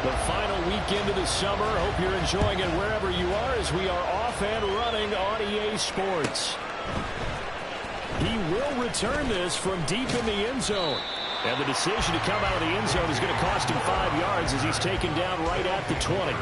The final weekend of the summer. Hope you're enjoying it wherever you are as we are off and running on EA Sports. He will return this from deep in the end zone. And the decision to come out of the end zone is going to cost him 5 yards as he's taken down right at the 20.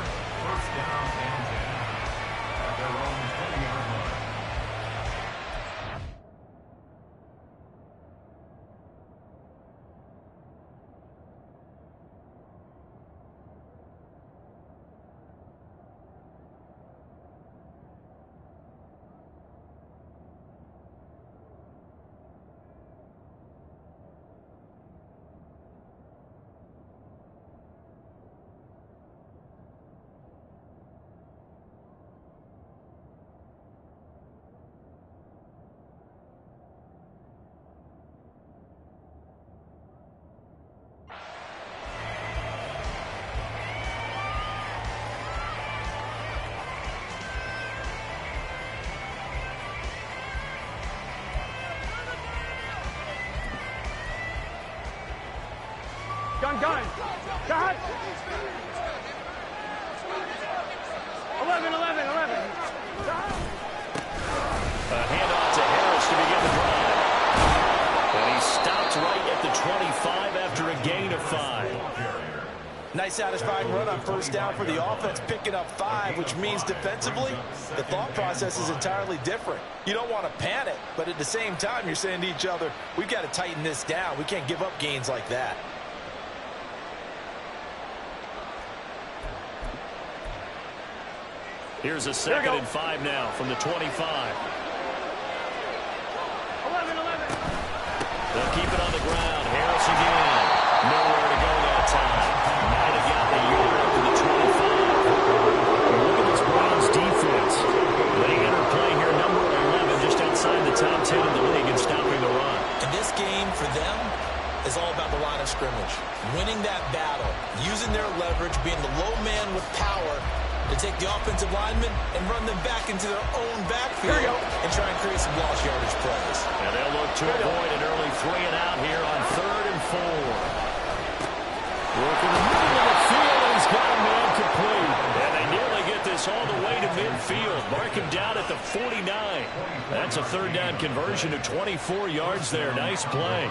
Gun. Got. 11. A handoff to Harris to begin the drive. And he stopped right at the 25 after a gain of 5. Nice satisfying run on first down for the offense, picking up 5, which means defensively, the thought process is entirely different. You don't want to panic, but at the same time, you're saying to each other, we've got to tighten this down. We can't give up gains like that. Here's a 2nd and 5 now from the 25. 11. They'll keep it on the ground. Harris again. Nowhere to go that time. Might have got the yard up to the 25. Look at this Browns defense. They enter play here, number 11, just outside the top 10 in the league in stopping the run. And this game for them is all about the line of scrimmage. Winning that battle, using their leverage, being the low man with power, to take the offensive linemen and run them back into their own backfield and try and create some lost yardage plays. And they'll look to avoid an early 3 and out here on 3rd and 4. Working the middle of the field, and he's got a man complete. And they nearly get this all the way to midfield. Mark him down at the 49. That's a 3rd down conversion of 24 yards there. Nice play.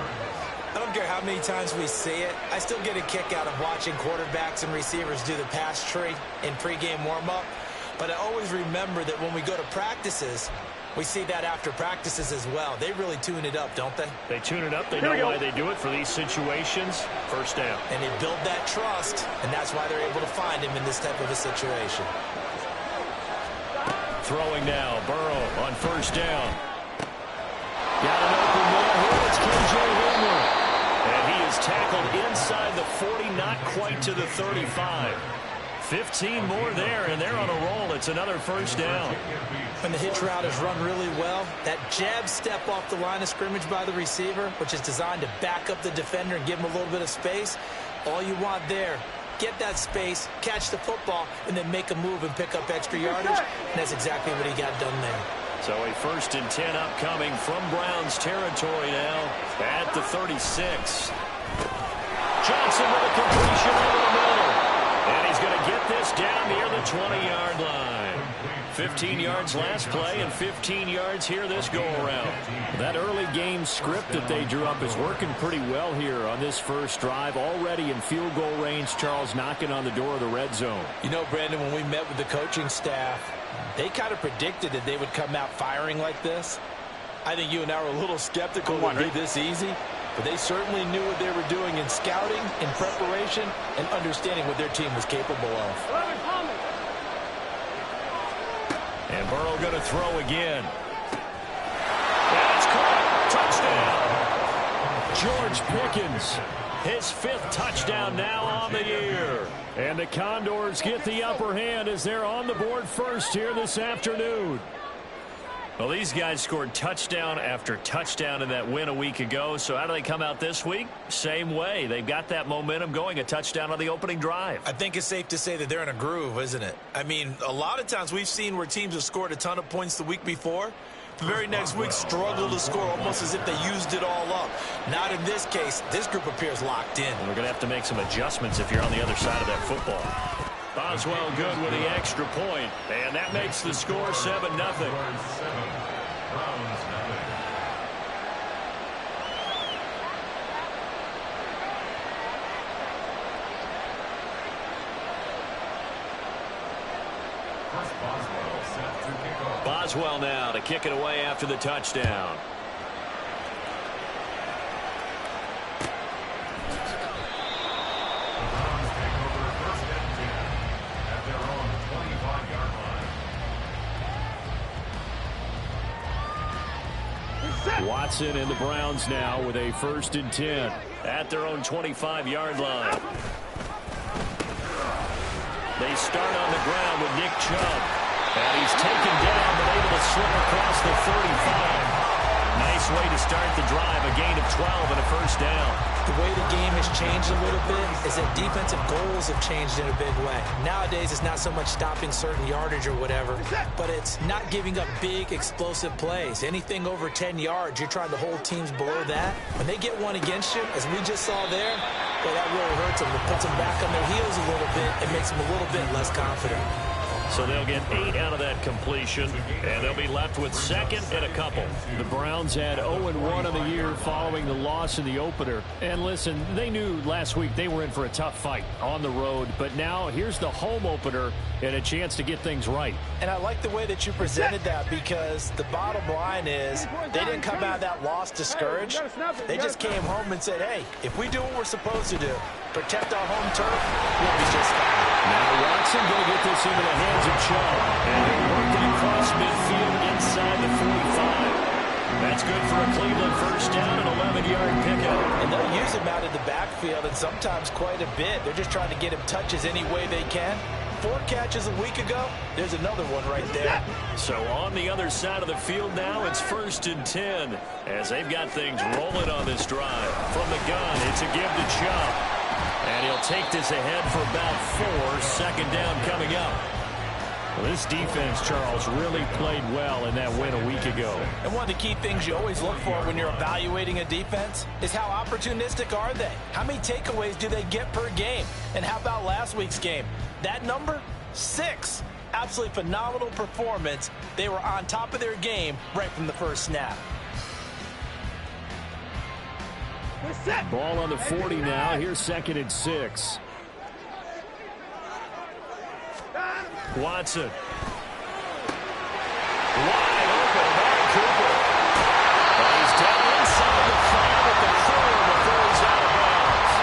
I don't care how many times we see it. I still get a kick out of watching quarterbacks and receivers do the pass tree in pregame warm-up. But I always remember that when we go to practices, we see that after practices as well. They really tune it up, don't they? They tune it up. They know why they do it for these situations. First down. And they build that trust, and that's why they're able to find him in this type of a situation. Throwing now. Burrow on first down. Got an open man here. It's KJ Hamler. And he is tackled inside the 40, not quite to the 35. 15 more there, and they're on a roll. It's another first down. When the hitch route is run really well, that jab step off the line of scrimmage by the receiver, which is designed to back up the defender and give him a little bit of space, all you want there, get that space, catch the football, and then make a move and pick up extra yardage, and that's exactly what he got done there. So a 1st and 10 upcoming from Browns territory now at the 36. Johnson with a completion over the middle. And he's going to get this down near the 20-yard line. 15 yards last play and 15 yards here this go-around. That early game script that they drew up is working pretty well here on this first drive. Already in field goal range, Charles knocking on the door of the red zone. You know, Brandon, when we met with the coaching staff, they kind of predicted that they would come out firing like this. I think you and I were a little skeptical it would be this easy, but they certainly knew what they were doing in scouting, in preparation, and understanding what their team was capable of. And Burrow going to throw again. That's caught. Touchdown. George Pickens, his 5th touchdown now on the year. And the Condors get the upper hand as they're on the board first here this afternoon. Well, these guys scored touchdown after touchdown in that win a week ago. So how do they come out this week? Same way. They've got that momentum going, a touchdown on the opening drive. I think it's safe to say that they're in a groove, isn't it? I mean, a lot of times we've seen where teams have scored a ton of points the week before, The very next week, struggle to score, almost as if they used it all up. Not in this case. This group appears locked in. And we're going to have to make some adjustments if you're on the other side of that football. Boswell good with the extra point, and that makes the score 7-0. Boswell now to kick it away after the touchdown. Watson and the Browns now with a 1st and 10 at their own 25-yard line. They start on the ground with Nick Chubb. And he's taken down but able to slip across the 35. Nice way to start the drive. A gain of 12 and a 1st down. The way the game has changed a little bit is that defensive goals have changed in a big way. Nowadays, it's not so much stopping certain yardage or whatever, but it's not giving up big, explosive plays. Anything over 10 yards, you're trying to hold teams below that. When they get one against you, as we just saw there, well, that really hurts them. It puts them back on their heels a little bit. It makes them a little bit less confident. So they'll get 8 out of that completion, and they'll be left with 2nd and a couple. The Browns had 0-1 on the year following the loss in the opener. And listen, they knew last week they were in for a tough fight on the road, but now here's the home opener and a chance to get things right. And I like the way that you presented that, because the bottom line is they didn't come out of that loss discouraged. They just came home and said, hey, if we do what we're supposed to do, protect our home turf, we'll be just fine. Now Watson going to get this into the hands of Chubb. And he'll work it across midfield inside the 45. That's good for a Cleveland 1st down and 11-yard pickup. And they'll use him out of the backfield, and sometimes quite a bit. They're just trying to get him touches any way they can. 4 catches a week ago, there's another one right there. So on the other side of the field now, it's 1st and 10 as they've got things rolling on this drive. From the gun, it's a give to Chubb. And he'll take this ahead for about 4. 2nd down coming up. Well, this defense, Charles, really played well in that win a week ago. And one of the key things you always look for when you're evaluating a defense is how opportunistic are they? How many takeaways do they get per game? And how about last week's game? That number, 6. Absolutely phenomenal performance. They were on top of their game right from the first snap. Ball on the 40 now. Here's 2nd and 6. Watson. Wide open. Amari Cooper. And he's down inside the 5 at the 4 before he's out of bounds.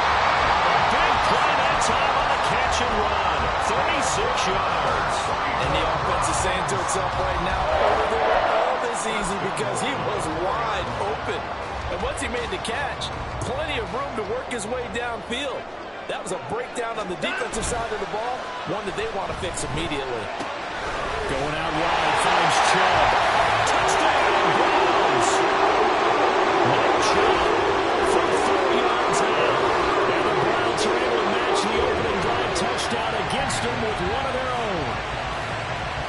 A big play that time on the catch and run. 36 yards. And the offense is saying to itself right now, over there all this easy, because he was wide open. And once he made the catch, plenty of room to work his way downfield. That was a breakdown on the defensive side of the ball, one that they want to fix immediately. Going out wide, finds Chubb. Touchdown, Browns! Nick Chubb from 4 yards out. And the Browns are able to match the opening drive touchdown against them with one of their own.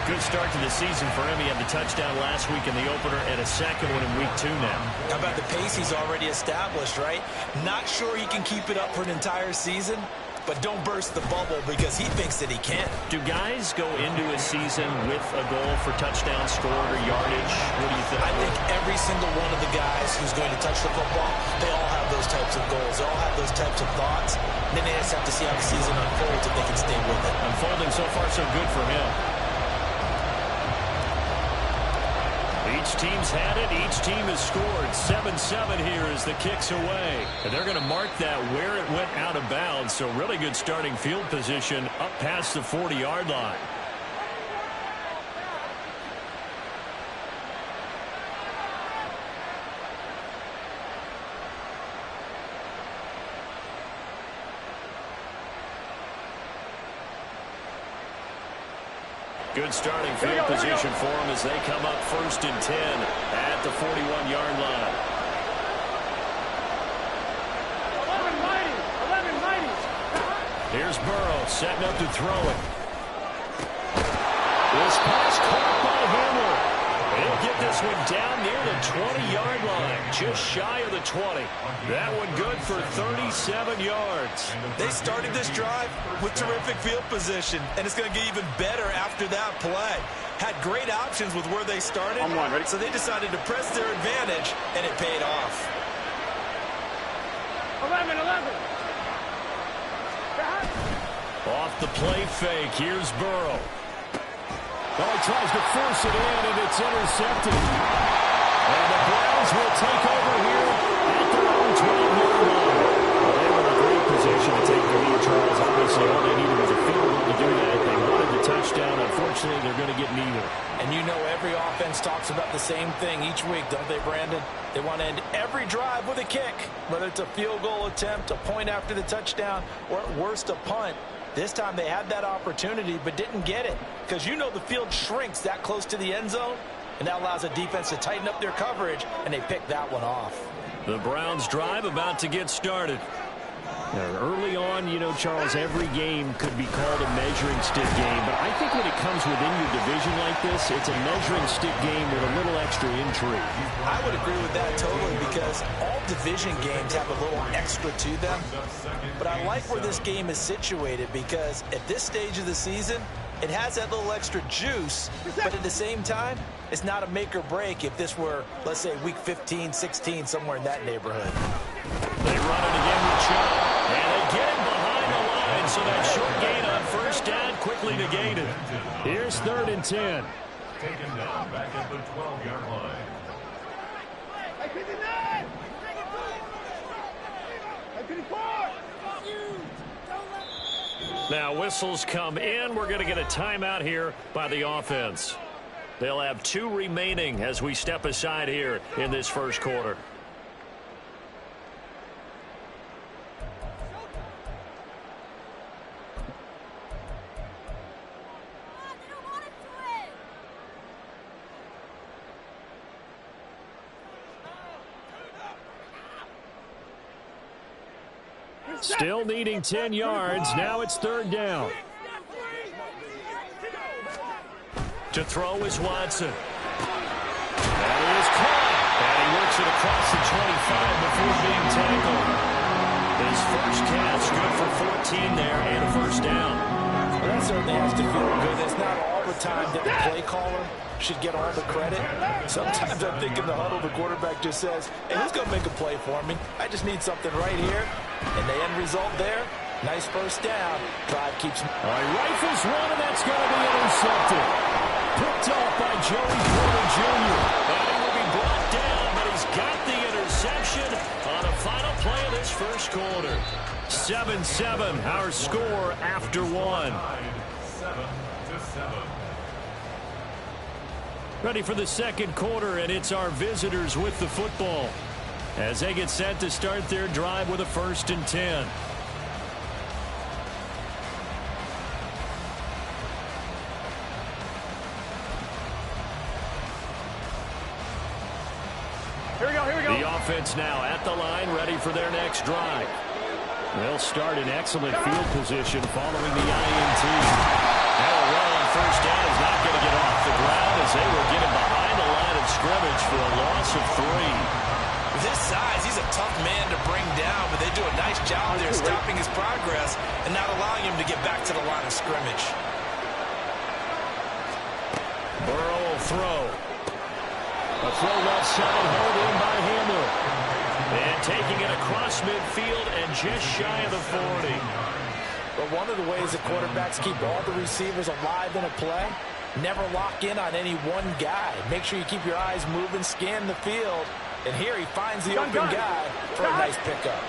Good start to the season for him. He had the touchdown last week in the opener and a 2nd one in week 2 now. How about the pace he's already established, right? Not sure he can keep it up for an entire season, but don't burst the bubble because he thinks that he can. Do guys go into a season with a goal for touchdown scored or yardage? What do you think? I think every single one of the guys who's going to touch the football, they all have those types of goals. They all have those types of thoughts. And then they just have to see how the season unfolds if they can stay with it. Unfolding so far so good for him. Each team's had it. Each team has scored. 7-7 here as the kick's away. And they're going to mark that where it went out of bounds. So really good starting field position up past the 40-yard line. Good starting field position for them as they come up 1st and 10 at the 41-yard line. 11-90. Here's Burrow setting up to throw it. This pass caught by Hamler. He'll get this one down near the 20-yard line, just shy of the 20. That one good for 37 yards. They started this drive with terrific field position, and it's going to get even better after that play. Had great options with where they started, so they decided to press their advantage, and it paid off. 11. Off the play fake, here's Burrow. Oh, he tries to force it in, and it's intercepted. And the Browns will take over here at their own 12-yard line. Well, they were in a great position to take the lead, Charles. Obviously, all they needed was a field goal to do that. They wanted the touchdown. Unfortunately, they're going to get neither. And you know every offense talks about the same thing each week, don't they, Brandon? They want to end every drive with a kick, whether it's a field goal attempt, a point after the touchdown, or at worst, a punt. This time they had that opportunity but didn't get it, because you know the field shrinks that close to the end zone, and that allows a defense to tighten up their coverage, and they pick that one off. The Browns drive about to get started. Early on, you know, Charles, every game could be called a measuring stick game, but I think when it comes within your division like this, it's a measuring stick game with a little extra intrigue. I would agree with that totally, because all division games have a little extra to them. But I like where this game is situated, because at this stage of the season, it has that little extra juice, but at the same time, it's not a make or break if this were, let's say, week 15, 16, somewhere in that neighborhood. They run it again with Chubb, and they get him behind the line, so that short gain on first down quickly negated. Here's 3rd and 10. Taken down back at the 12-yard line. Now whistles come in. We're going to get a timeout here by the offense. They'll have 2 remaining as we step aside here in this first quarter. Still needing 10 yards. Now it's 3rd down. To throw is Watson. That is caught. And he works it across the 25 before being tackled. His first catch, good for 14 there and a first down. Well, that certainly has to feel good. It's not all the time that the play caller should get all the credit. Sometimes I think in the huddle, the quarterback just says, hey, who's going to make a play for me? I just need something right here. And the end result there, nice first down. Drive keeps... All right, rifles one, and that's going to be intercepted. Picked off by Joey Porter Jr. And he will be brought down, but he's got the interception on the final play of this first quarter. 7-7, our score after 1. 7-7. Ready for the second quarter, and it's our visitors with the football as they get set to start their drive with a 1st and 10. Here we go. The offense now at the line, ready for their next drive. They'll start in excellent field position following the INT. Now a run on first down is not going to get off the ground as they will get him behind the line of scrimmage for a loss of 3. With his size, he's a tough man to bring down, but they do a nice job there stopping his progress and not allowing him to get back to the line of scrimmage. Burrow will throw. A throw left side, held in by Hamler. And taking it across midfield and just shy of the 40. But one of the ways that quarterbacks keep all the receivers alive in a play, never lock in on any one guy. Make sure you keep your eyes moving, scan the field. And here he finds the open guy for a nice pickup.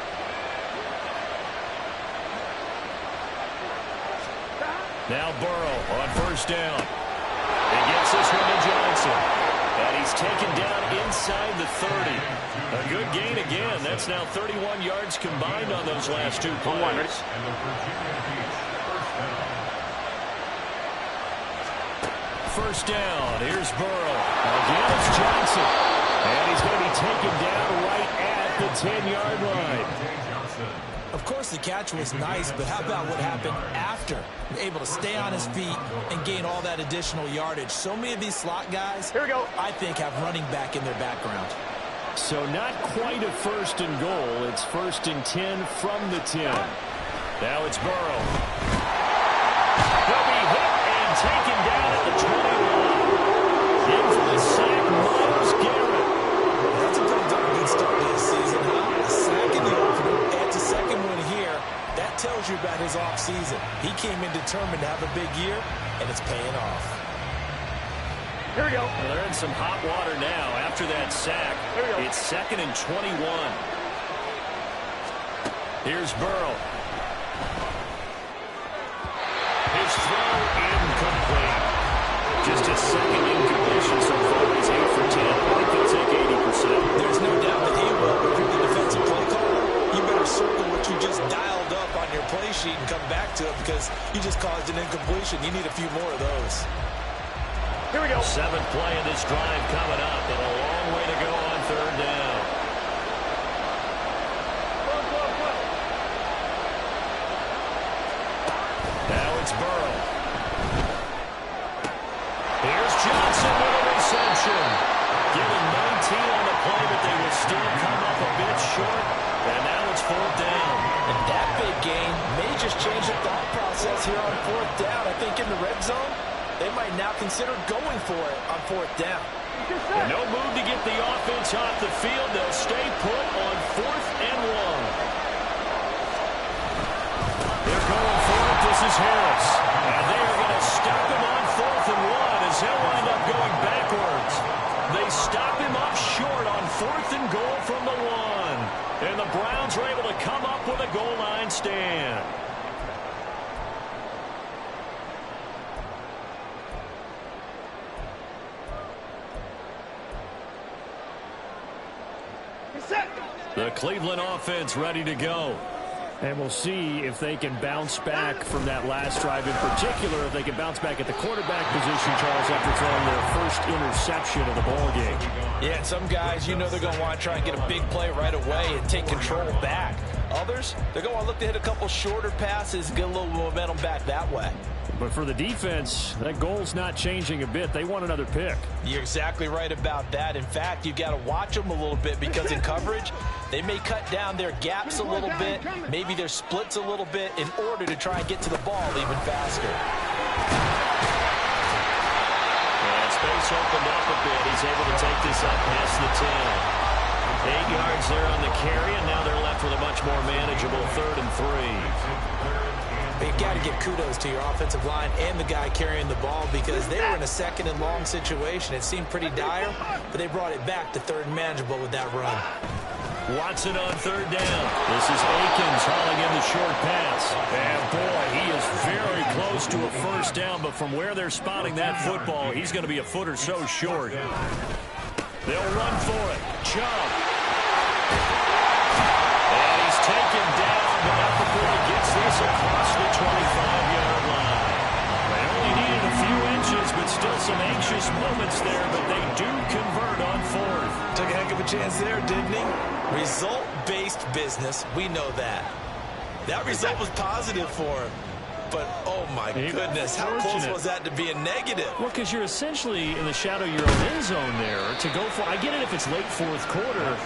Now Burrow on first down. He gets this one to Johnson. And he's taken down inside the 30. A good gain again. That's now 31 yards combined on those last 2 plays. First down. Here's Burrow. Again, it's Johnson. And he's going to be taken down right at the 10-yard line. Of course, the catch was nice, but how about what happened after? Able to stay on his feet and gain all that additional yardage. So many of these slot guys, here we go, I think, have running back in their background. So not quite a first and goal. It's 1st and 10 from the 10. Now it's Burrow. He'll be hit and taken down at the 21. In for the sack, Myles Garrett. That's a pretty darn good start to this season, huh? A sack in the opener, adds a second one here. That tells you about his offseason. He came in determined to have a big year, and it's paying off. here we go. Well, they're in some hot water now after that sack. It's 2nd and 21. Here's Burrow. His throw incomplete. Just a second incompletion so far. He's 8 for 10. I think he'll take 80%. There's no doubt that he will, but if you're the defensive play caller, you better circle what you just dialed up on your play sheet and come back to it because you just caused an incompletion. You need a few more of those. Here we go. 7th play of this drive coming up, and a long way to go on 3rd down. Now it's Burrow. Here's Johnson with a reception. Given 19 on the play, but they will still come up a bit short. And now it's 4th down. And that big gain may just change the thought process here on 4th down. I think in the red zone, they might now consider going for it on 4th down. And no move to get the offense off the field. They'll stay put on 4th and 1. They're going for it. This is Harris. And they are going to stop him on 4th and 1 as he'll wind up going backwards. They stop him up short on 4th and goal from the 1. And the Browns are able to come up with a goal line stand. The Cleveland offense ready to go. And we'll see if they can bounce back from that last drive in particular, if they can bounce back at the quarterback position, Charles, after throwing their first interception of the ballgame. Yeah, and some guys, you know they're going to want to try and get a big play right away and take control back. Others, they're going to look to hit a couple shorter passes, get a little momentum back that way. But for the defense, that goal's not changing a bit. They want another pick. You're exactly right about that. In fact, you've got to watch them a little bit because in coverage, they may cut down their gaps a little bit, maybe their splits a little bit in order to try and get to the ball even faster. And space opened up a bit. He's able to take this up past the 10. 8 yards there on the carry, and now they're left with a much more manageable 3rd and 3. You've got to give kudos to your offensive line and the guy carrying the ball because they were in a 2nd and long situation. It seemed pretty dire, but they brought it back to 3rd and manageable with that run. Watson on 3rd down. This is Akins hauling in the short pass. And boy, he is very close to a 1st down, but from where they're spotting that football, he's going to be a foot or so short. They'll run for it. Chubb. And he's taken down, but not before he gets this across the 25-yard line. They only needed a few inches, but still some anxious moments there, but they do convert on 4th. Took a heck of a chance there, didn't he? Result-based business, we know that. That result was positive for him. But, oh, my goodness, how close was that to being negative? Well, because you're essentially in the shadow of your own end zone there to go for. I get it if it's late 4th quarter.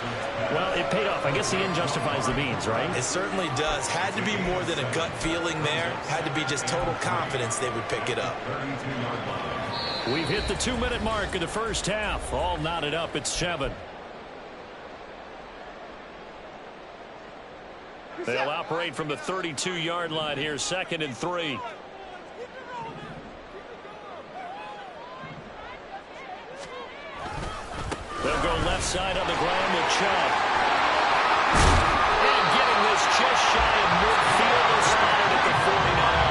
Well, it paid off. I guess the end justifies the means, right? It certainly does. Had to be more than a gut feeling there. Had to be just total confidence they would pick it up. We've hit the 2-minute mark of the first half. All knotted up at 7. They'll operate from the 32-yard line here, 2nd and 3. They'll go left side on the ground with Chubb. And getting this just shy of midfield, they'll spot it at the 49.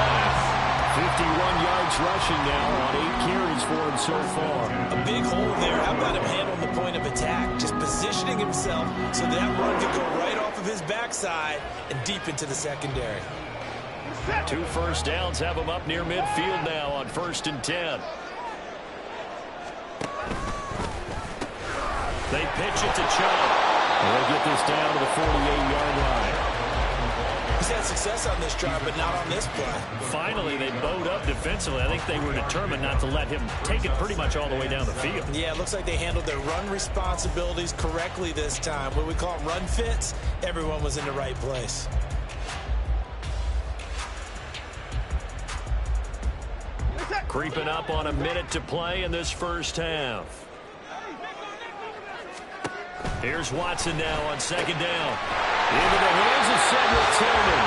51 yards rushing now on 8 carries for him so far. A big hole there. How about him handling the point of attack? Just positioning himself so that run could go right off of his backside and deep into the secondary. 2 first downs have him up near midfield now on 1st and 10. They pitch it to Chubb. They'll get this down to the 48-yard line. He's had success on this drive, but not on this play. Finally, they bowed up defensively. I think they were determined not to let him take it pretty much all the way down the field. Yeah, it looks like they handled their run responsibilities correctly this time. What we call run fits, everyone was in the right place. Creeping up on a minute to play in this first half. Here's Watson now on second down. Into the hands of Cedric Tillman.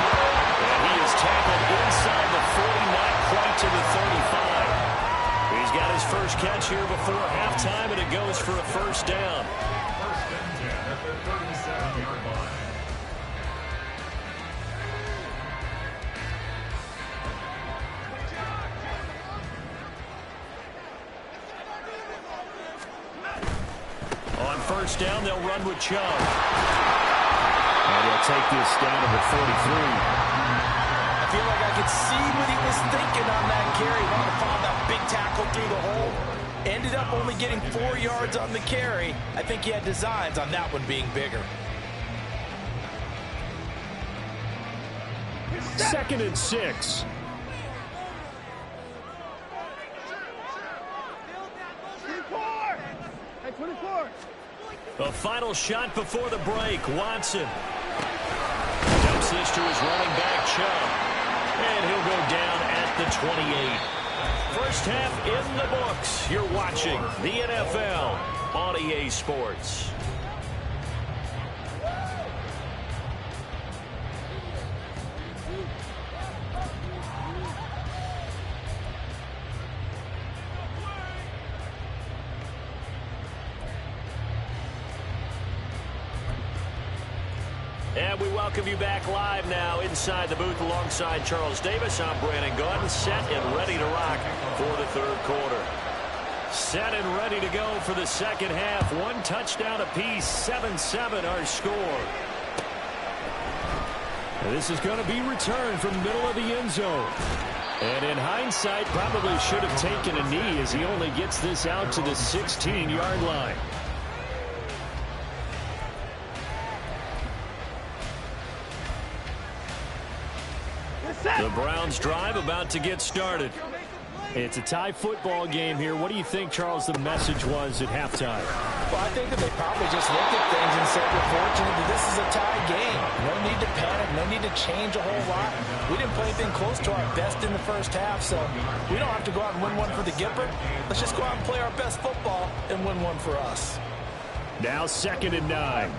And he is tackled inside the 40, not quite to the 35. He's got his first catch here before halftime, and it goes for a first down. First and 10 at the 37-yard line. On first down, they'll run with Chubb. And he'll take this down to the 43. I feel like I could see what he was thinking on that carry. Wanted to find that big tackle through the hole. Ended up only getting 4 yards on the carry. I think he had designs on that one being bigger. Second and 6. A final shot before the break. Watson dumps this to his running back, Chubb. And he'll go down at the 28. First half in the books. You're watching the NFL on EA Sports. And we welcome you back live now inside the booth alongside Charles Davis. I'm Brandon Gaudin, set and ready to rock for the third quarter. Set and ready to go for the second half. One touchdown apiece, 7-7 our score. And this is going to be returned from the middle of the end zone. And in hindsight, probably should have taken a knee as he only gets this out to the 16-yard line. The Browns drive about to get started. It's a tie football game here. What do you think, Charles, the message was at halftime? Well, I think that they probably just looked at things and said, we're fortunate that this is a tie game. No need to panic. No need to change a whole lot. We didn't play anything close to our best in the first half, so we don't have to go out and win one for the Gipper. Let's just go out and play our best football and win one for us. Now 2nd and 9.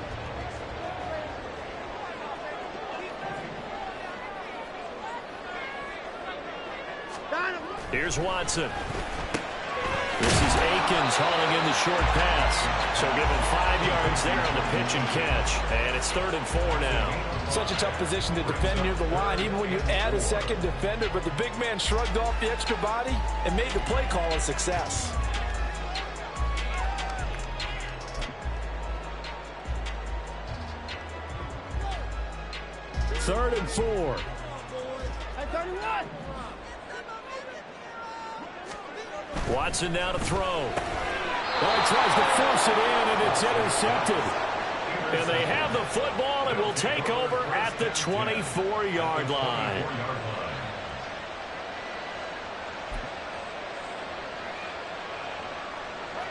Here's Watson. This is Akins hauling in the short pass. So give him 5 yards there on the pitch and catch. And it's 3rd and 4 now. Such a tough position to defend near the line, even when you add a second defender. But the big man shrugged off the extra body and made the play call a success. Third and 4. Watson now to throw. Well, he tries to force it in, and it's intercepted. And they have the football and will take over at the 24-yard line.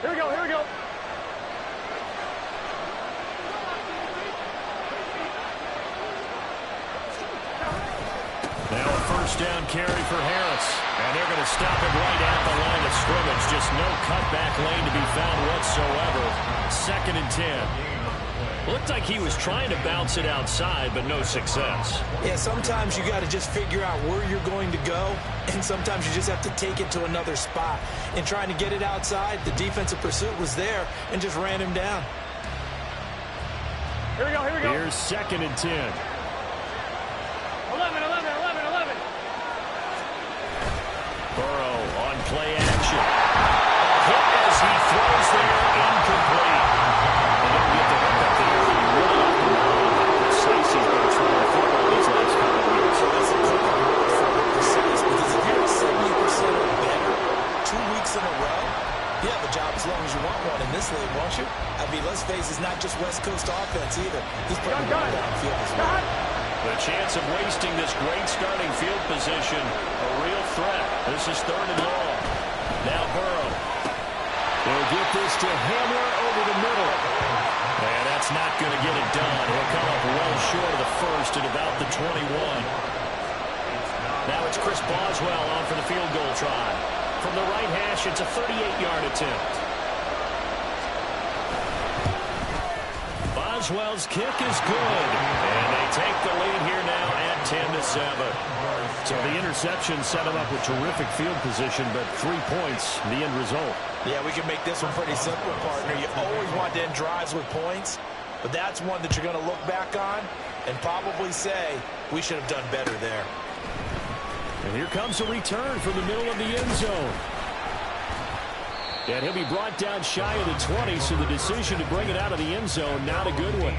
Here we go, here we go. Now a first down carry for Harris. And they're going to stop him right at the line of scrimmage. Just no cutback lane to be found whatsoever. 2nd and 10. Looked like he was trying to bounce it outside, but no success. Yeah, sometimes you got to just figure out where you're going to go, and sometimes you just have to take it to another spot. In trying to get it outside, the defensive pursuit was there and just ran him down. Here we go, here we go. Here's 2nd and 10. 11. Burrow on play action. Hit as he throws there, incomplete. They don't get the hook up there. Really off the line. How precise he's been throwing the football these last couple of weeks. That's a good word for precise, because if you're 70% or better 2 weeks in a row, you have a job as long as you want one in this league, won't you? I mean, let's face it, it's not just West Coast offense either. He's putting it downfield as well. The chance of wasting this great starting field position, a real threat. This is 3rd and long. Now Burrow. They'll get this to Hamler over the middle. And that's not going to get it done. He'll come up well short of the first at about the 21. Now it's Chris Boswell on for the field goal try. From the right hash, it's a 38-yard attempt. Boswell's kick is good. And they take the lead here now at 10-7. So the interception set him up with terrific field position, but 3 points, the end result. Yeah, we can make this one pretty simple, partner. You always want to end drives with points, but that's one that you're going to look back on and probably say, we should have done better there. And here comes a return from the middle of the end zone. And he'll be brought down shy of the 20, so the decision to bring it out of the end zone, not a good one.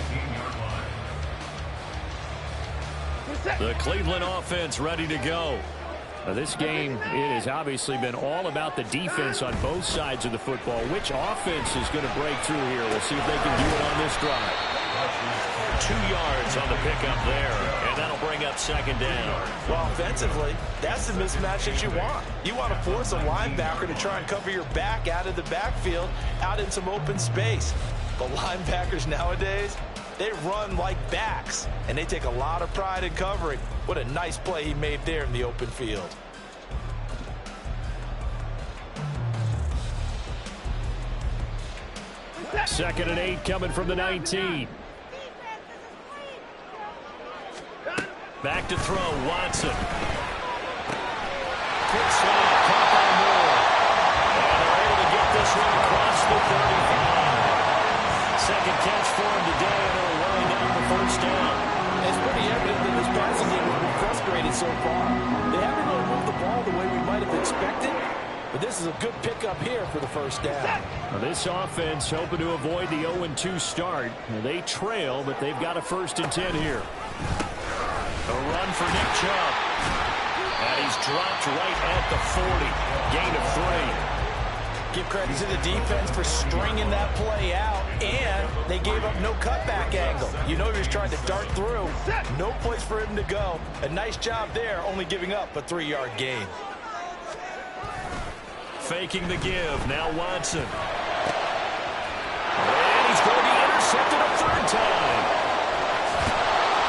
The Cleveland offense ready to go. Now this game, it has obviously been all about the defense on both sides of the football. Which offense is going to break through here? We'll see if they can do it on this drive. 2 yards on the pickup there, and that'll bring up 2nd down. Well, offensively, that's the mismatch that you want. You want to force a linebacker to try and cover your back out of the backfield, out in some open space. But linebackers nowadays, they run like backs, and they take a lot of pride in covering. What a nice play he made there in the open field. Second and 8 coming from the 19. Back to throw, Watson. Quick slide, caught by Moore. And they're able to get this one across the 35. Second catch for him today, and they'll run down the 1st down. It's pretty evident that this passing game has been frustrated so far. They haven't really moved the ball the way we might have expected, but this is a good pickup here for the 1st down. Now this offense hoping to avoid the 0-2 start. Now they trail, but they've got a 1st and 10 here. A run for Nick Chubb. And he's dropped right at the 40. Gain of 3. Give credit to the defense for stringing that play out, and they gave up no cutback angle. You know he was trying to dart through. No place for him to go. A nice job there, only giving up a 3-yard gain. Faking the give. Now Watson. And he's going to be intercepted a 3rd time.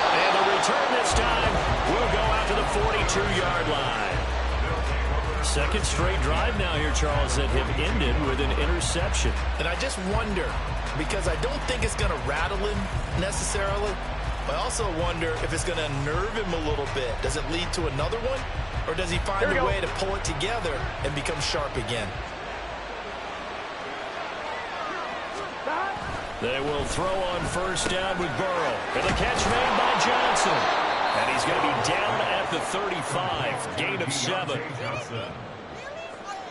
And the return this time will go out to the 42-yard line. 2nd straight drive now here, Charles, that have ended with an interception. And I just wonder, because I don't think it's going to rattle him necessarily, but I also wonder if it's going to unnerve him a little bit. Does it lead to another one? Or does he find a way to pull it together and become sharp again? They will throw on 1st down with Burrow. And the catch made by Johnson. And he's going to be down at the 35. Gain of 7.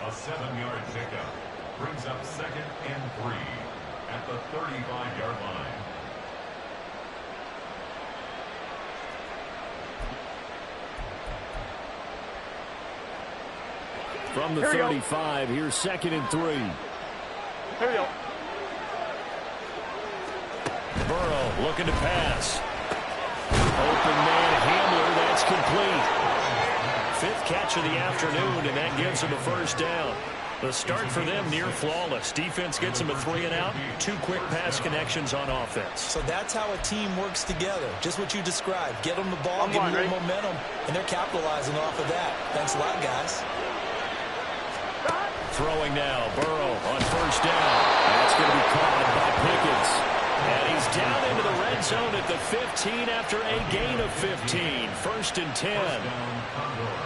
A 7-yard pickup brings up 2nd and 3 at the 35-yard line. From the 35, here's 2nd and 3. Here we go. Burrow looking to pass. Open man Hamler, that's complete. 5th catch of the afternoon, and that gives him a 1st down. The start for them near flawless. Defense gets them a 3 and out. 2 quick pass connections on offense. So that's how a team works together. Just what you described. Get them the ball, give them a little momentum, and they're capitalizing off of that. Thanks a lot, guys. Throwing now, Burrow on 1st down. That's going to be caught by Pickens. And he's down into the red zone at the 15 after a gain of 15. 1st and 10.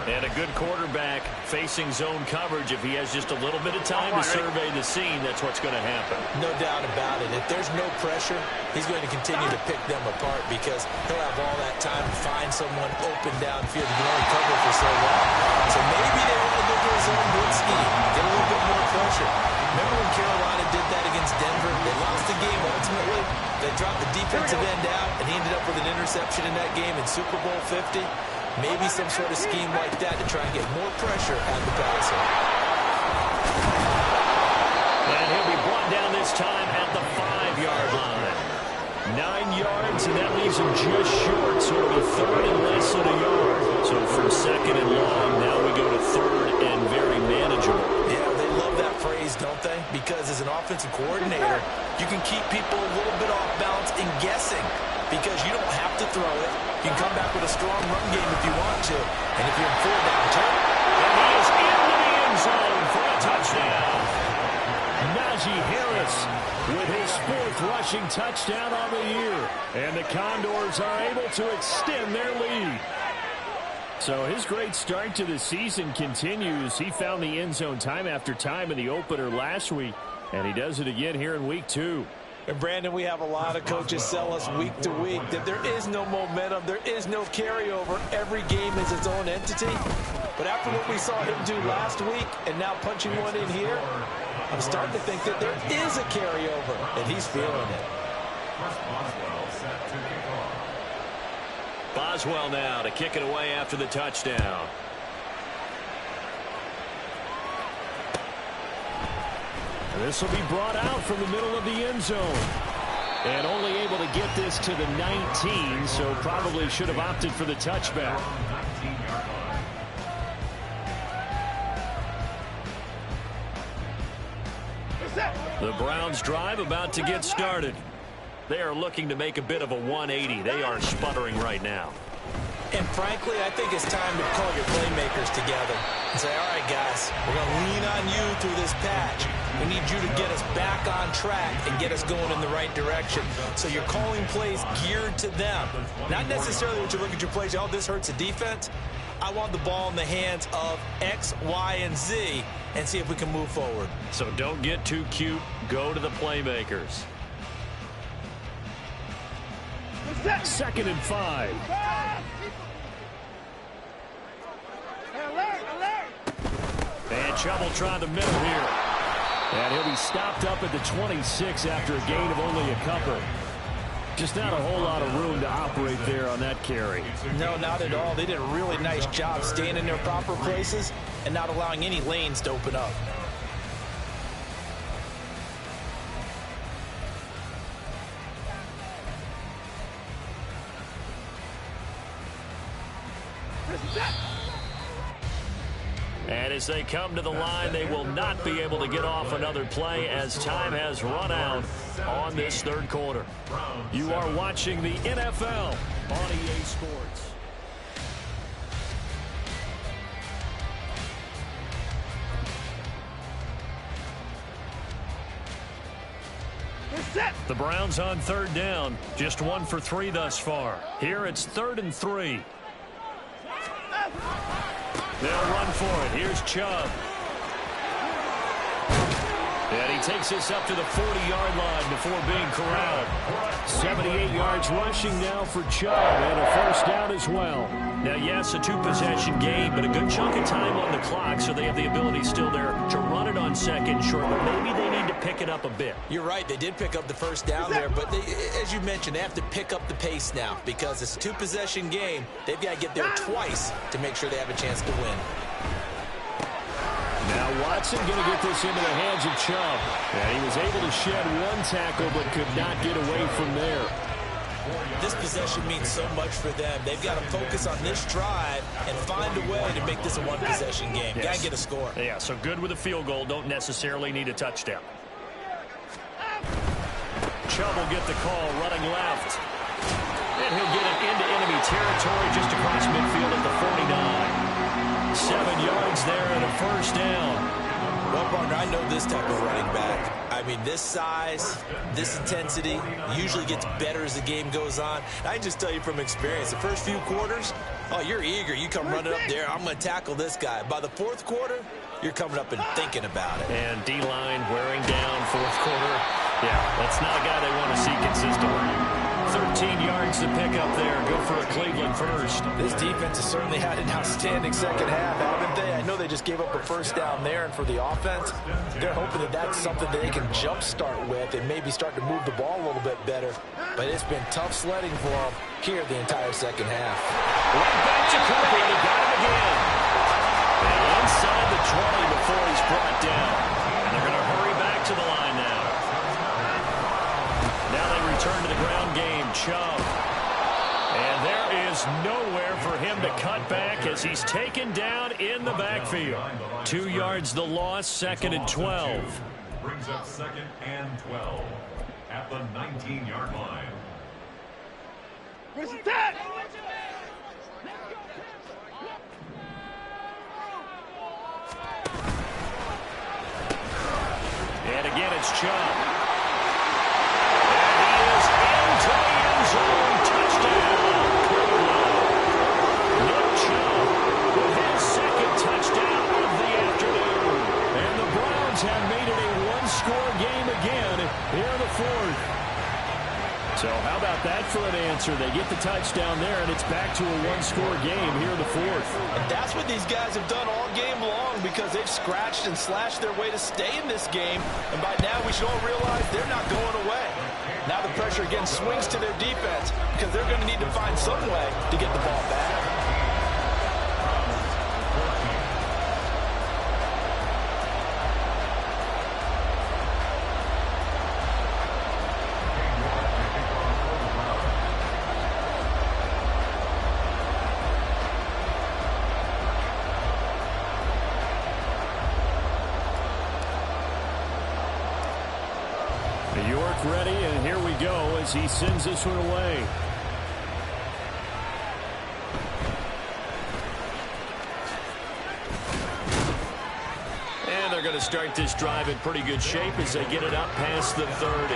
And a good quarterback facing zone coverage. If he has just a little bit of time to survey the scene, that's what's going to happen. No doubt about it. If there's no pressure, he's going to continue to pick them apart because he'll have all that time to find someone open downfield. He can only cover for so long. So maybe they want to go to his own blitz scheme, get a little bit more pressure. Remember when Carolina did that against Denver? They lost the game ultimately. They dropped the defensive end out, and he ended up with an interception in that game in Super Bowl 50. Maybe some sort of scheme like that to try and get more pressure at the passer. And he'll be brought down this time at the 5-yard line. 9 yards, and that leaves him just short, so it'll be third and less than a yard. So from second and long, now we go to third and very manageable. Yeah, they love that phrase, don't they? Because as an offensive coordinator, you can keep people a little bit off balance and guessing because you don't have to throw it. You can come back with a strong run game if you want to. And if you're in fourth down turn, and he is into the end zone for a touchdown. Najee Harris with his 4th rushing touchdown on the year. And the Condors are able to extend their lead. So his great start to the season continues. He found the end zone time after time in the opener last week, and he does it again here in week 2. And Brandon, we have a lot of coaches tell us week to week that there is no momentum, there is no carryover. Every game is its own entity. But after what we saw him do last week and now punching one in here, I'm starting to think that there is a carryover, and he's feeling it. Boswell now to kick it away after the touchdown. This will be brought out from the middle of the end zone. And only able to get this to the 19, so probably should have opted for the touchback. The Browns drive about to get started. They are looking to make a bit of a 180. They are sputtering right now. And frankly, I think it's time to call your playmakers together and say, all right, guys, we're going to lean on you through this patch. We need you to get us back on track and get us going in the right direction. So you're calling plays geared to them. Not necessarily what you look at your plays, oh, this hurts the defense. I want the ball in the hands of X, Y, and Z and see if we can move forward. So don't get too cute. Go to the playmakers. 2nd and 5. And Chubb will try the middle here. And he'll be stopped up at the 26 after a gain of only a couple. Just not a whole lot of room to operate there on that carry. No, not at all. They did a really nice job staying in their proper places and not allowing any lanes to open up. And as they come to the line, they will not be able to get off another play as time has run out on this third quarter. You are watching the NFL on EA Sports. The Browns on third down, just 1 for 3 thus far. Here it's 3rd and 3. They'll run for it. Here's Chubb. And he takes this up to the 40-yard line before being corralled. 78 yards rushing now for Chubb, and a first down as well. Now, yes, a 2-possession game, but a good chunk of time on the clock, so they have the ability still there to run it on second short, but maybe they need to pick it up a bit. You're right. They did pick up the first down there, but they, as you mentioned, they have to pick up the pace now because it's a 2-possession game. They've got to get there twice to make sure they have a chance to win. Now Watson going to get this into the hands of Chubb. And he was able to shed 1 tackle but could not get away from there. This possession means so much for them. They've got to focus on this drive and find a way to make this a 1-possession game. Yes. Got to get a score. Yeah, so good with a field goal. Don't necessarily need a touchdown. Chubb will get the call running left. And he'll get it into enemy territory just across midfield at the 49. 7 yards there and a first down. Well, partner, I know this type of running back. I mean, this size, this intensity usually gets better as the game goes on. I can just tell you from experience, the first few quarters, oh, you're eager. You come running up there, I'm going to tackle this guy. By the 4th quarter, you're coming up and thinking about it. And D-line wearing down 4th quarter. Yeah, that's not a guy they want to see consistently. 13 yards to pick up there. Good for a Cleveland first. This defense has certainly had an outstanding second half, haven't they? I know they just gave up a first down there, and for the offense, they're hoping that that's something that they can jumpstart with and maybe start to move the ball a little bit better. But it's been tough sledding for them here the entire second half. Right back to Cooper, and he got him again. And inside the 20 before he's brought down. And they're going to hurry back to the line now. Now they return to the ground game. There's nowhere for him to cut back as he's taken down in the backfield. 2 yards the loss, 2nd and 12. Brings up 2nd and 12 at the 19-yard line. And again, it's Chubb. And he is into the end zone. Touchdown. Nick Chubb with his 2nd touchdown of the afternoon. And the Browns have made it a one-score game again here in the 4th. So how about that for an answer? They get the touchdown there, and it's back to a one-score game here in the 4th. And that's what these guys have done all game long because they've scratched and slashed their way to stay in this game. And by now, we should all realize they're not going away. Now the pressure again swings to their defense because they're going to need to find some way to get the ball back. York ready, and here we go as he sends this one away. And they're going to start this drive in pretty good shape as they get it up past the 30.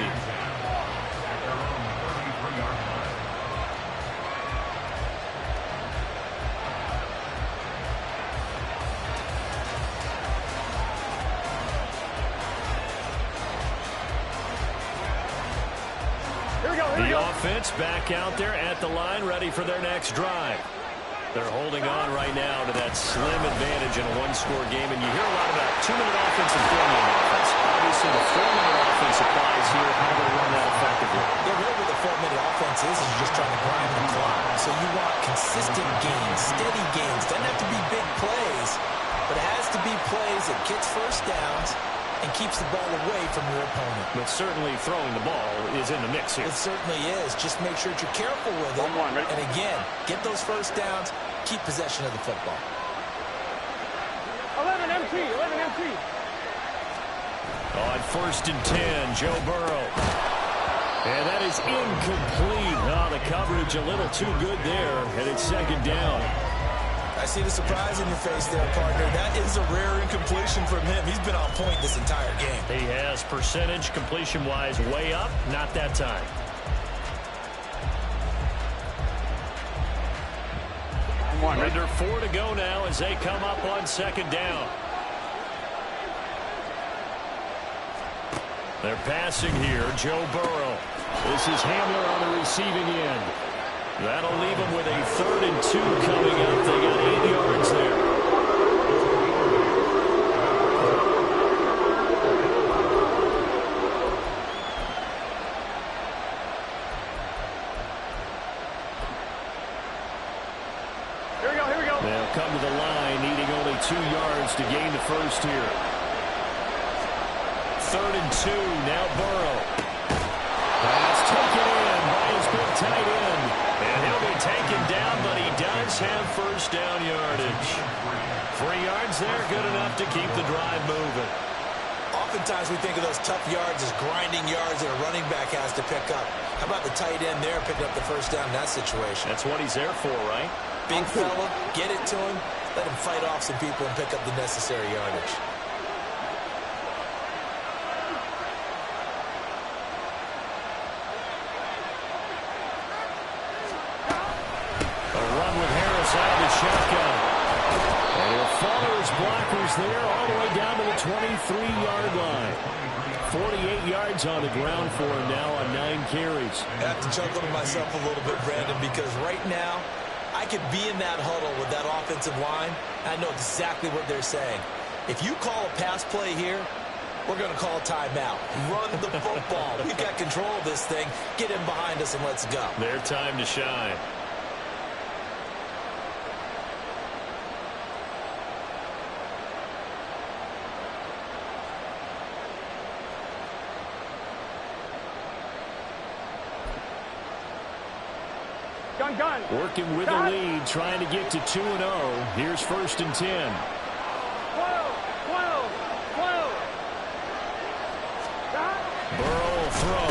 The offense back out there at the line, ready for their next drive. They're holding on right now to that slim advantage in a one-score game, and you hear a lot about 2-minute offense and 4-minute offense. Obviously, the 4-minute offense applies here. How do they run that effectively? Yeah, really what the 4-minute offense is you're just trying to grind the clock. So you want consistent gains, steady gains. Doesn't have to be big plays, but it has to be plays that gets first downs and keeps the ball away from your opponent. But certainly throwing the ball is in the mix here. It certainly is. Just make sure that you're careful with it. And again, get those first downs, keep possession of the football. 11 MT, 11 MT. On 1st and 10, Joe Burrow. And that is incomplete. Oh, the coverage a little too good there, and it's 2nd down. I see the surprise in your face there, partner. That is a rare incompletion from him. He's been on point this entire game. He has percentage completion-wise way up. Not that time. Under 4 to go now as they come up on 2nd down. They're passing here. Joe Burrow. This is Hamler on the receiving end. That'll leave them with a 3rd and 2 coming up. They got 8 yards there. Here we go. They'll come to the line, needing only 2 yards to gain the first here. 3rd and 2, now Burrow. Pass taken in by his big tight end. And he'll be taken down, but he does have first down yardage. 3 yards there, good enough to keep the drive moving. Oftentimes we think of those tough yards as grinding yards that a running back has to pick up. How about the tight end there picking up the first down in that situation? That's what he's there for, right? Big fella, get it to him, let him fight off some people and pick up the necessary yardage. Shotgun. And he'll follow his blockers there all the way down to the 23-yard line. 48 yards on the ground for him now on 9 carries. I have to chuckle to myself a little bit, Brandon, because right now I could be in that huddle with that offensive line. I know exactly what they're saying. If you call a pass play here, we're going to call a timeout. Run the football. We've got control of this thing. Get in behind us and let's go. Their time to shine. Gun. Working with the lead, trying to get to 2-0. Here's 1st and 10. 12. Burrow will throw.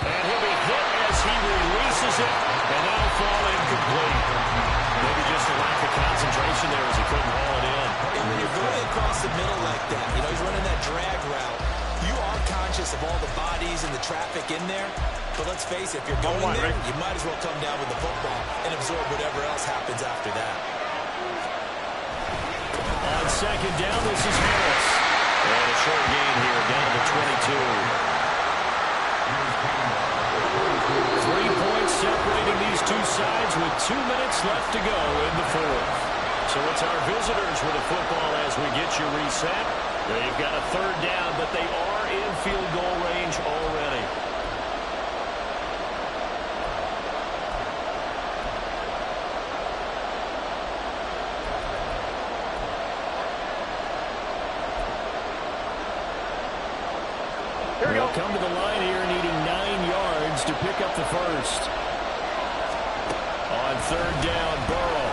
And he'll be hit as he releases it, and that'll fall incomplete. Maybe just a lack of concentration there as he couldn't haul it in. And when you're going across the middle like that, you know, he's running that drag route, you are conscious of all the bodies and the traffic in there. But let's face it, if you're going there, you might as well come down with the football and absorb whatever else happens after that. On 2nd down, this is Harris. And a short gain here, down to 22. 3 points separating these two sides with 2 minutes left to go in the 4th. So it's our visitors with the football as we get you reset. They've got a 3rd down, but they are in field goal range already. They'll come to the line here needing 9 yards to pick up the 1st. On 3rd down, Burrow.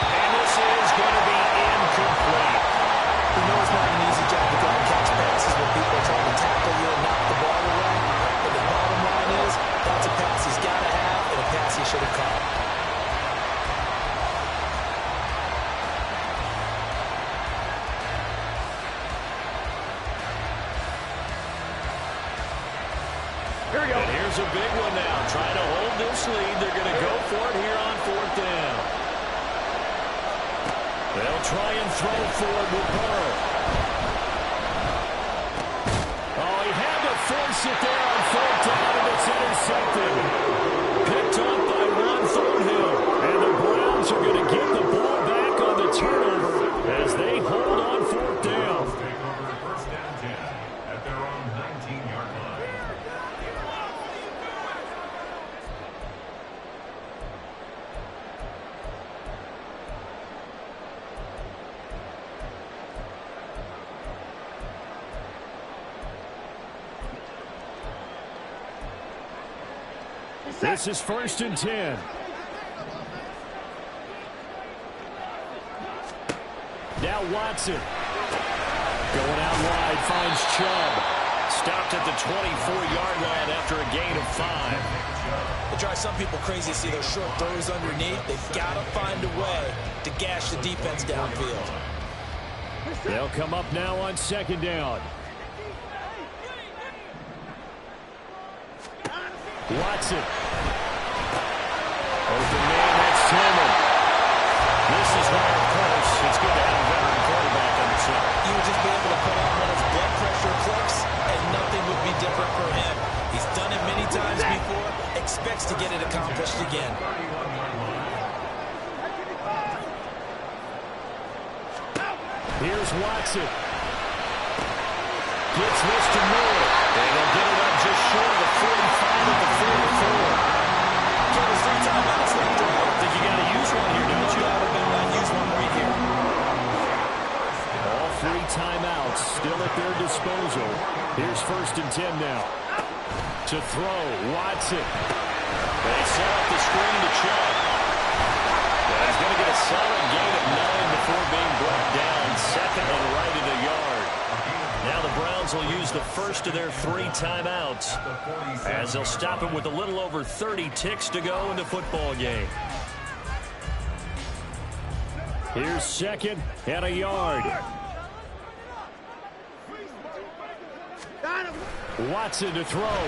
And this is going to be incomplete. You know it's not an easy job to go and catch passes when people are trying to tackle you and knock the ball away. But the bottom line is, that's a pass he's got to have and a pass he should have caught. And here's a big one now. Trying to hold this lead. They're going to go for it here on 4th down. They'll try and throw forward with Burrow. Oh, he had to force it there on 4th down, and it's intercepted. Picked up by Ron Thornhill. And the Browns are going to get the ball back on the turnover as they hold on 4th down. Take over 1st and 10 at their own 19-yard line. This is 1st and 10. Now Watson. Going out wide, finds Chubb. Stopped at the 24-yard line after a gain of 5. It drives some people crazy to see those short throws underneath. They've got to find a way to gash the defense downfield. They'll come up now on 2nd down. Watson. Open man, that's Tillman. This is where, of course, it's good to have a veteran quarterback on the side. He would just be able to put on one of his blood pressure clips, and nothing would be different for him. He's done it many times before, expects to get it accomplished again. Here's Watson. Gets this to Moore. And they'll get it up just short of the 45 at the 44. There's 3 timeouts left to go. Think you got to use one here, don't you? Use one right here. All 3 timeouts still at their disposal. Here's 1st and 10 now. To throw, Watson. They set up the screen to Chubb. And he's going to get a solid gain of 9 before being brought down. 2nd and right at the yard. Now the Browns will use the first of their 3 timeouts as they'll stop him with a little over 30 ticks to go in the football game. Here's 2nd and a yard. Watson to throw.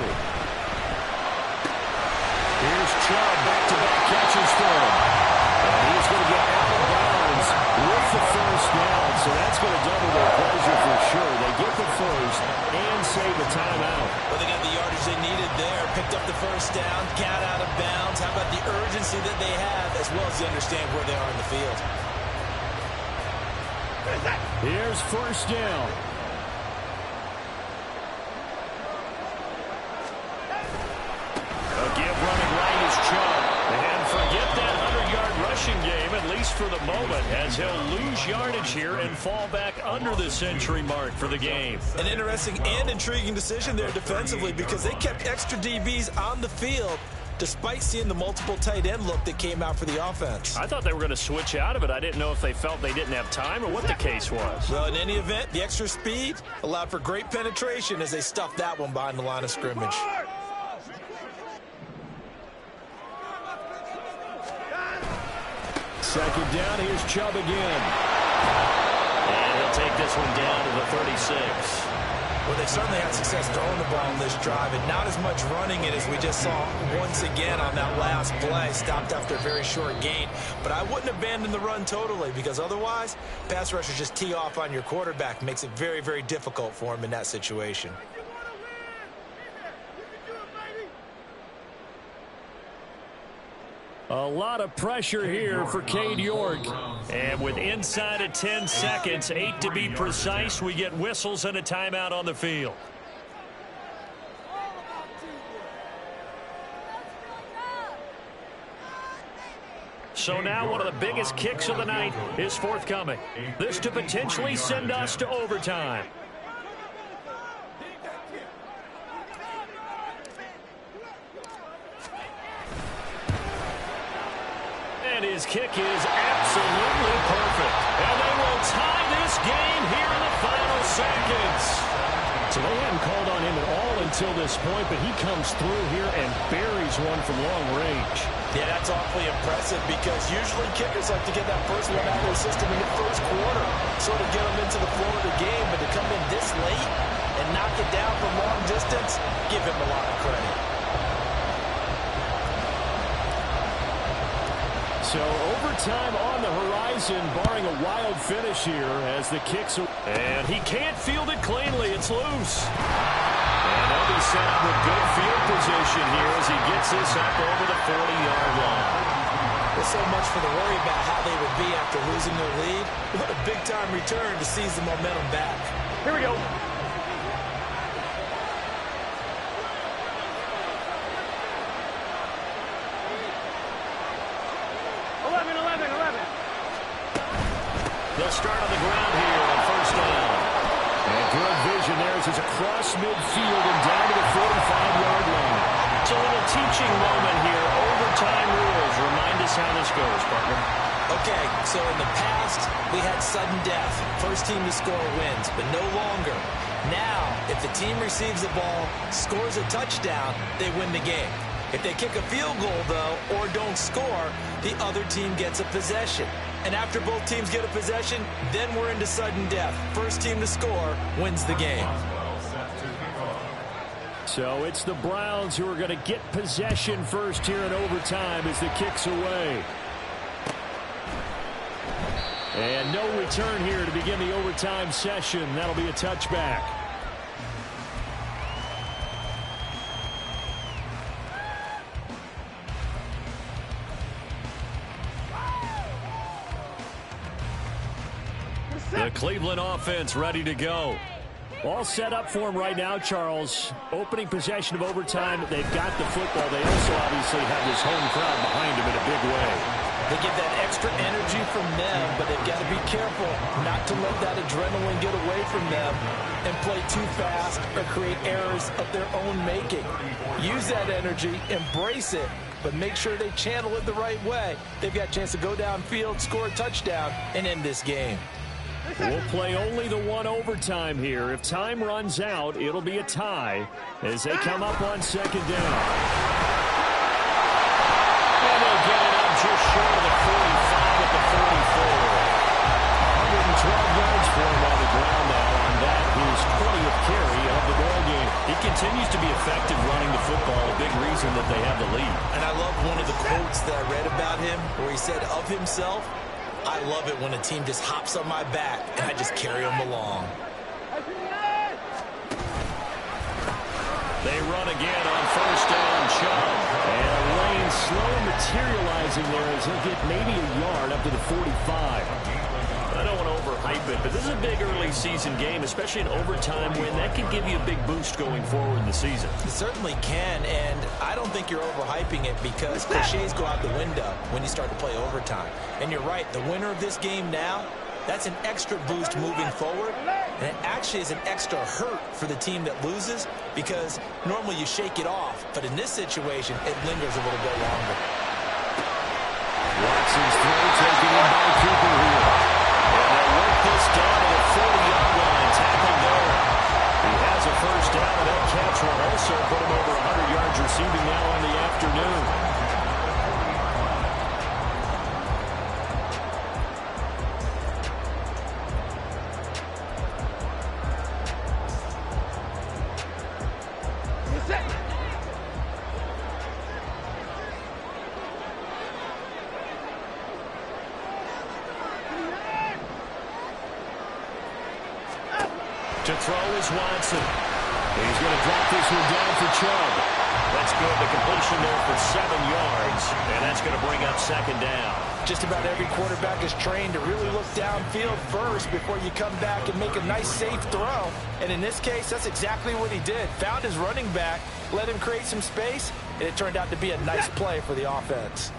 Here's Chubb, back-to-back catches for him. And he's going to get out of bounds with the 1st down, so that's going to double their pleasure for sure. They get the 1st and save a timeout. Well, they got the yardage they needed there. Picked up the 1st down, got out of bounds. How about the urgency that they have, as well as they understand where they are in the field. Here's 1st down. A give running right is Chubb. And forget that 100-yard rushing game, at least for the moment, as he'll lose yardage here and fall back under the century mark for the game. An interesting and intriguing decision there defensively, because they kept extra DBs on the field despite seeing the multiple tight end look that came out for the offense. I thought they were going to switch out of it. I didn't know if they felt they didn't have time or what the case was. Well, in any event, the extra speed allowed for great penetration as they stuffed that one behind the line of scrimmage. Second down, here's Chubb again. And he'll take this one down to the 36. Well, they certainly had success throwing the ball on this drive, and not as much running it as we just saw once again on that last play. Stopped after a very short gain. But I wouldn't abandon the run totally, because otherwise, pass rushers just tee off on your quarterback. Makes it very, very difficult for him in that situation. A lot of pressure here for Cade York. And with inside of 10 seconds, 8 to be precise, we get whistles and a timeout on the field. So now one of the biggest kicks of the night is forthcoming. This to potentially send us to overtime. And his kick is absolutely perfect. And they will tie this game here in the final seconds. So they hadn't called on him at all until this point, but he comes through here and buries one from long range. Yeah, that's awfully impressive because usually kickers like to get that first one out of their system in the first quarter, sort of get them into the flow of the game, but to come in this late and knock it down from long distance, give him a lot of credit. So overtime on the horizon, barring a wild finish here as the kicks. And he can't field it cleanly. It's loose. And they'll be set up with good field position here as he gets this up over the 40-yard line. Well, so much for the worry about how they would be after losing their lead. What a big-time return to seize the momentum back. Here we go. They'll start on the ground here on first down. And good vision there as he's across midfield and down to the 45-yard line. It's a little teaching moment here. Overtime rules. Remind us how this goes, partner. Okay, so in the past, we had sudden death. First team to score wins, but no longer. Now, if the team receives the ball, scores a touchdown, they win the game. If they kick a field goal, though, or don't score, the other team gets a possession. And after both teams get a possession, then we're into sudden death. First team to score wins the game. So it's the Browns who are going to get possession first here in overtime as the kick's away. And no return here to begin the overtime session. That'll be a touchback. The Cleveland offense ready to go. All set up for him right now, Charles. Opening possession of overtime. They've got the football. They also obviously have this home crowd behind them in a big way. They get that extra energy from them, but they've got to be careful not to let that adrenaline get away from them and play too fast or create errors of their own making. Use that energy, embrace it, but make sure they channel it the right way. They've got a chance to go downfield, score a touchdown, and end this game. We'll play only the one overtime here. If time runs out, it'll be a tie as they come up on second down. And they'll get it up just short of the 45 at the 44. 112 yards for him on the ground now on that. His 20th carry of the ball game. He continues to be effective running the football, a big reason that they have the lead. And I love one of the quotes that I read about him where he said of himself, I love it when a team just hops on my back and I just carry them along. They run again on first down, Chubb. And Lane slow materializing there as he'll get maybe a yard up to the 45. I don't want to overhype it, but this is a big early season game, especially an overtime win. That can give you a big boost going forward in the season. It certainly can, and I don't think you're overhyping it because cliches go out the window when you start to play overtime. And you're right, the winner of this game now That's an extra boost moving forward, and it actually is an extra hurt for the team that loses because normally you shake it off, but in this situation, it lingers a little bit longer. Watson's throw taken in by Cooper here. And they'll work this down to the 40-yard line. Tackle there. He has a first down, and that catch will also put him over 100 yards receiving now on the afternoon. To throw is Watson. He's going to drop this one down for Chubb. That's good. The completion there for 7 yards, and that's going to bring up second down. Just about every quarterback is trained to really look downfield first before you come back and make a nice, safe throw. And in this case, that's exactly what he did. Found his running back, let him create some space, and it turned out to be a nice play for the offense.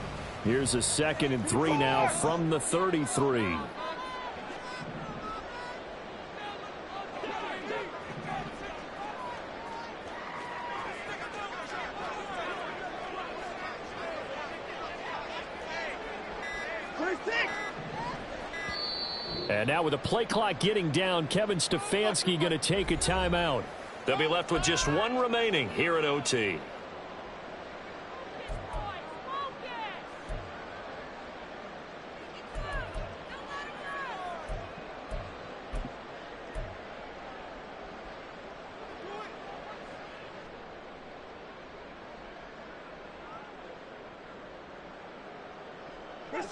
Here's a 2nd and 3 now from the 33. And now with the play clock getting down, Kevin Stefanski going to take a timeout. They'll be left with just one remaining here at OT.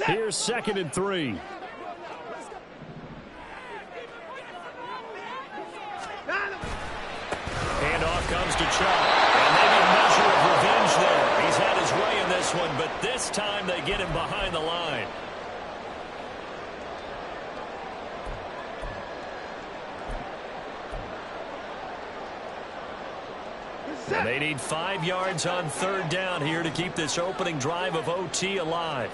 Here's 2nd and 3. Handoff comes to Chubb. And maybe a measure of revenge there. He's had his way in this one, but this time they get him behind the line. And they need 5 yards on 3rd down here to keep this opening drive of OT alive.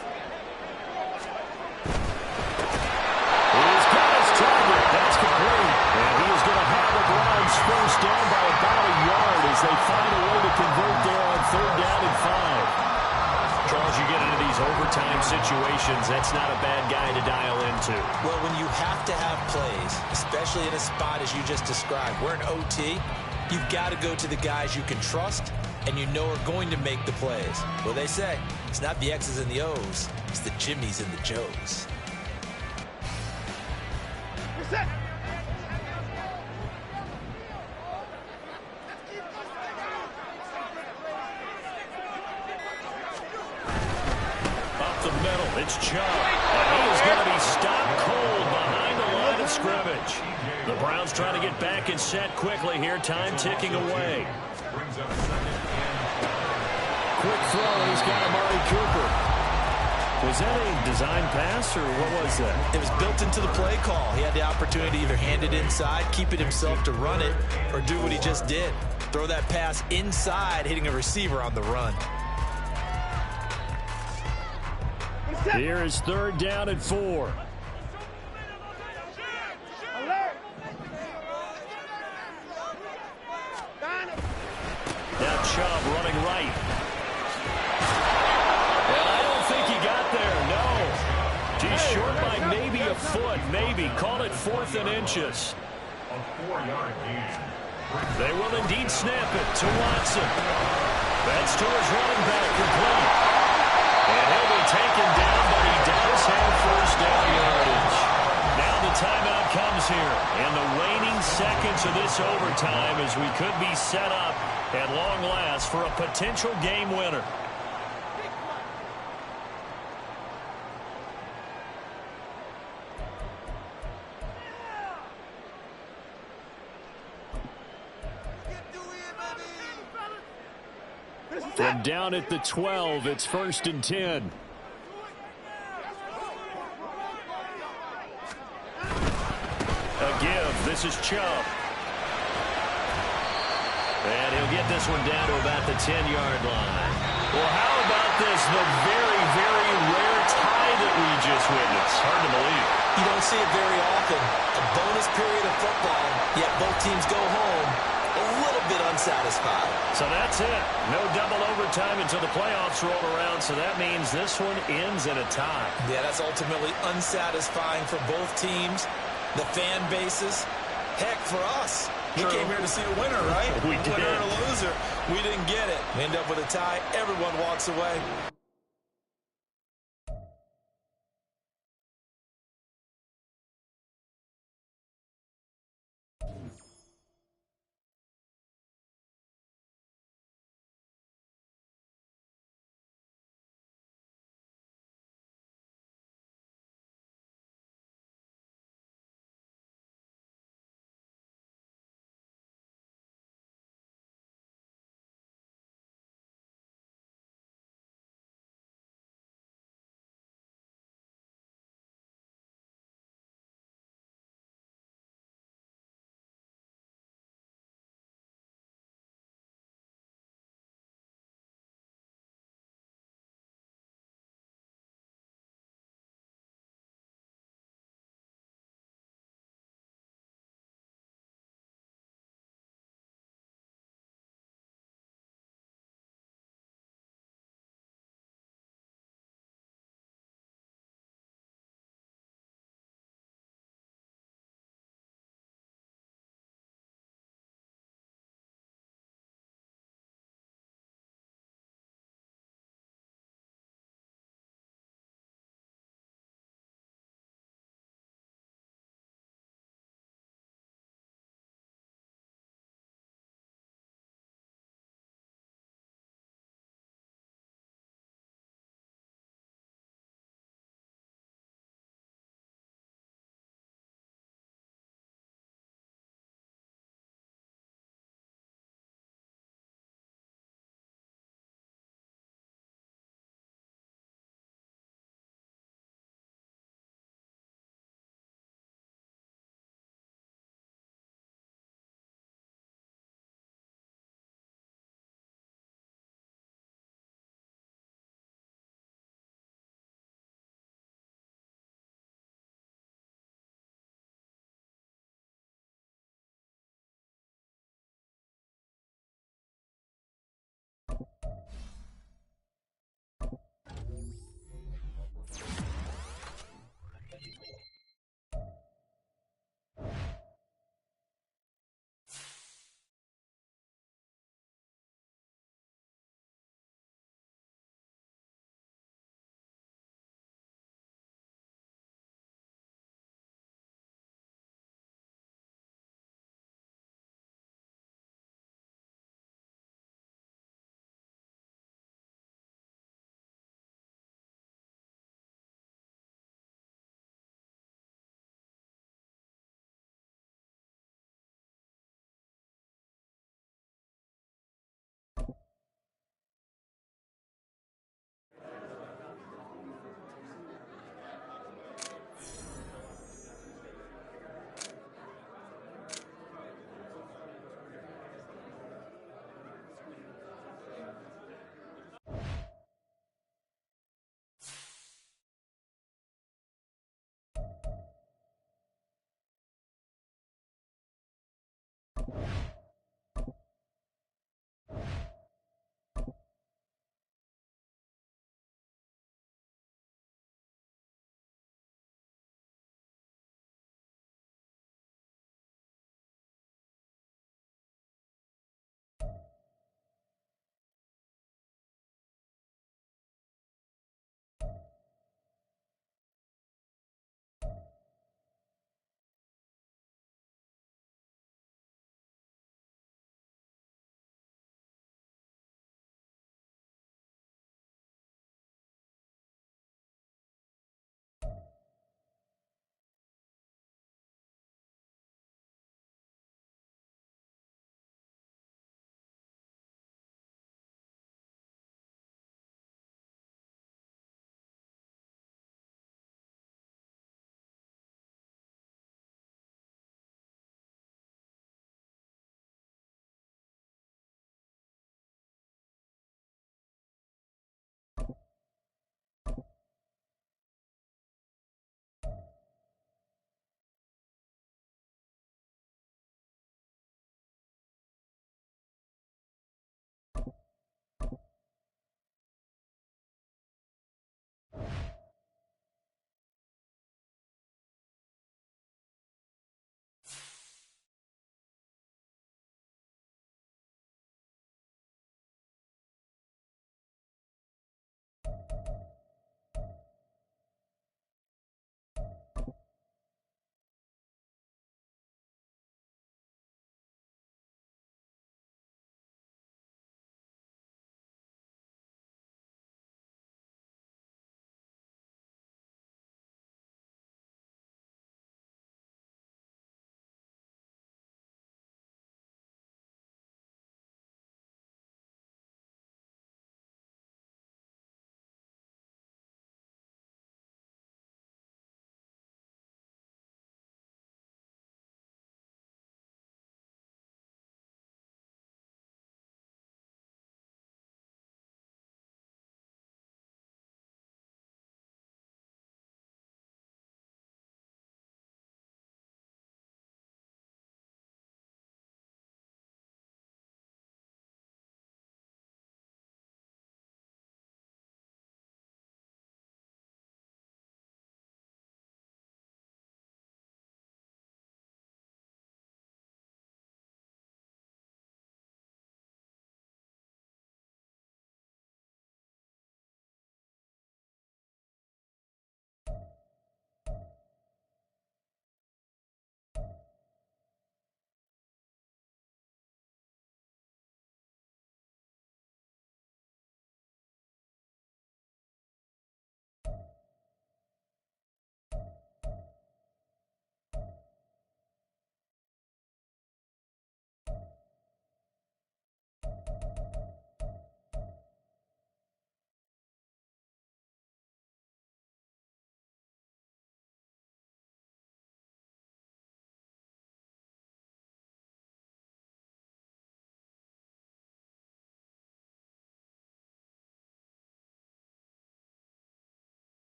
He's got his target. That's complete. And he is going to have the Browns first down by about a yard as they find a way to convert there on 3rd down and 5. Charles, you get into these overtime situations, that's not a bad guy to dial into. Well, when you have to have plays, especially in a spot as you just described, we're in OT, you've got to go to the guys you can trust and you know are going to make the plays. Well, they say it's not the X's and the O's, it's the Jimmys and the Joes. Set. Up the middle, it's Chubb. And he is going to be stopped cold behind the line of scrimmage. The Browns trying to get back and set quickly here. Time ticking away. Quick throw, and he's got Amari Cooper. Was that a design pass, or what was that? It was built into the play call. He had the opportunity to either hand it inside, keep it himself to run it, or do what he just did. Throw that pass inside, hitting a receiver on the run. Here is 3rd down and 4. Now Chubb running right. He's short by maybe a foot, maybe. Call it 4th and inches. A 4-yard gain. They will indeed snap it to Watson. That's to his running back, complete. And he'll be taken down, but he does have first down yardage. Now the timeout comes here. And the waning seconds of this overtime as we could be set up at long last for a potential game winner. From down at the 12, it's 1st and 10. A give. This is Chubb. And he'll get this one down to about the 10-yard line. Well, how about this? The very, very rare tie that we just witness. Hard to believe. You don't see it very often. A bonus period of football, yet both teams go home a little bit unsatisfied. So that's it. No double overtime until the playoffs roll around, so that means this one ends in a tie. Yeah, that's ultimately unsatisfying for both teams, the fan bases. Heck, for us. We came here to see a winner, right? We did. Winner and a loser. We didn't get it. We end up with a tie. Everyone walks away.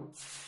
out.